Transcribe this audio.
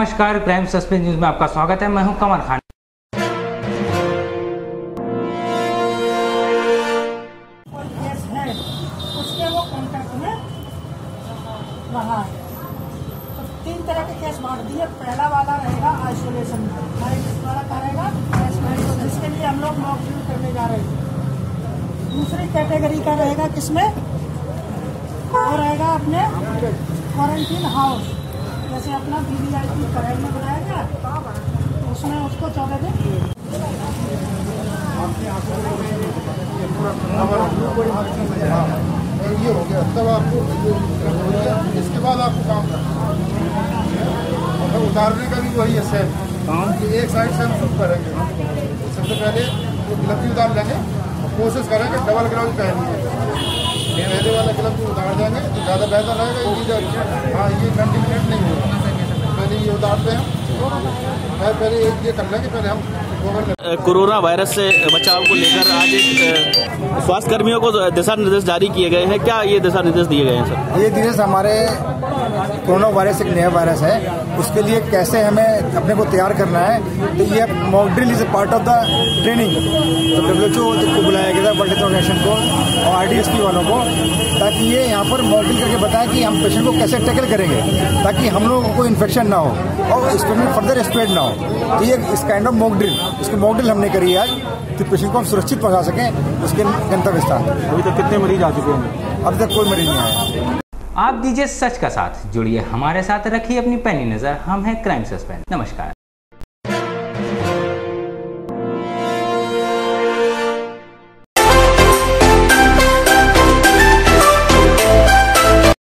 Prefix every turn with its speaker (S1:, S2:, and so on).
S1: नमस्कार, crime suspense news में आपका स्वागत है। मैं हूं कमर खान।
S2: केस है उसके वो कॉन्टैक्ट में रहा है। तो 3 तरह के केस बांट दिए। पहला वाला रहेगा आइसोलेशन में, वाला करेगा जिसके लिए हम लोग मॉक ड्रिल करने जा रहे हैं। दूसरी कैटेगरी का रहेगा किसमें, वो रहेगा अपने क्वारंटीन हाउस, जैसे अपना VVIP परेड में बनाया गया, उसमें उसको 14 दिन।
S3: ये हो गया तब आपको, इसके बाद आपको काम करना है। उतारने का भी वही है सेम काम की। एक साइड से हम शुरू करेंगे। सबसे पहले ग्लव्स उतार लेंगे और कोशिश करेंगे डबल ग्लव्स पहनिए। पहले वाला ग्लव्स उतार देंगे तो ज़्यादा बेहतर रहेगा। हाँ, ये कंटिन्यूट नहीं होगा। पहले ये उतारते हैं, पहले एक ये कर लेंगे। पहले हम
S4: कोरोना वायरस से बचाव को लेकर आज एक स्वास्थ्य कर्मियों को दिशा निर्देश जारी किए गए हैं। क्या ये दिशा निर्देश दिए गए हैं सर?
S5: ये निर्देश हमारे कोरोना वायरस एक नया वायरस है, उसके लिए कैसे हमें अपने को तैयार करना है। तो ये mock drill is a part of the training. तो WHO को बुलाया गया था, वर्ल्ड हेल्थ ऑर्गेनाइजेशन को और RDSP वालों को, ताकि ये यहाँ पर मॉक ड्रिल करके बताएं कि हम पेशेंट को कैसे टैकल करेंगे ताकि हम लोगों को इन्फेक्शन ना हो और इसमें फर्दर स्प्रेड ना हो। तो ये इस काइंड ऑफ मॉक ड्रिल, इसकी मॉक ड्रिल हमने करी है आज कि पेशेंट को हम सुरक्षित पहुंचा सकें उसके गंतव्य स्थान।
S4: अभी तक कितने मरीज आ चुके हैं?
S5: अभी तक कोई मरीज नहीं आया।
S1: आप दीजिए सच का साथ, जुड़िए हमारे साथ, रखिए अपनी पैनी नजर। हम हैं क्राइम सस्पेंस। नमस्कार।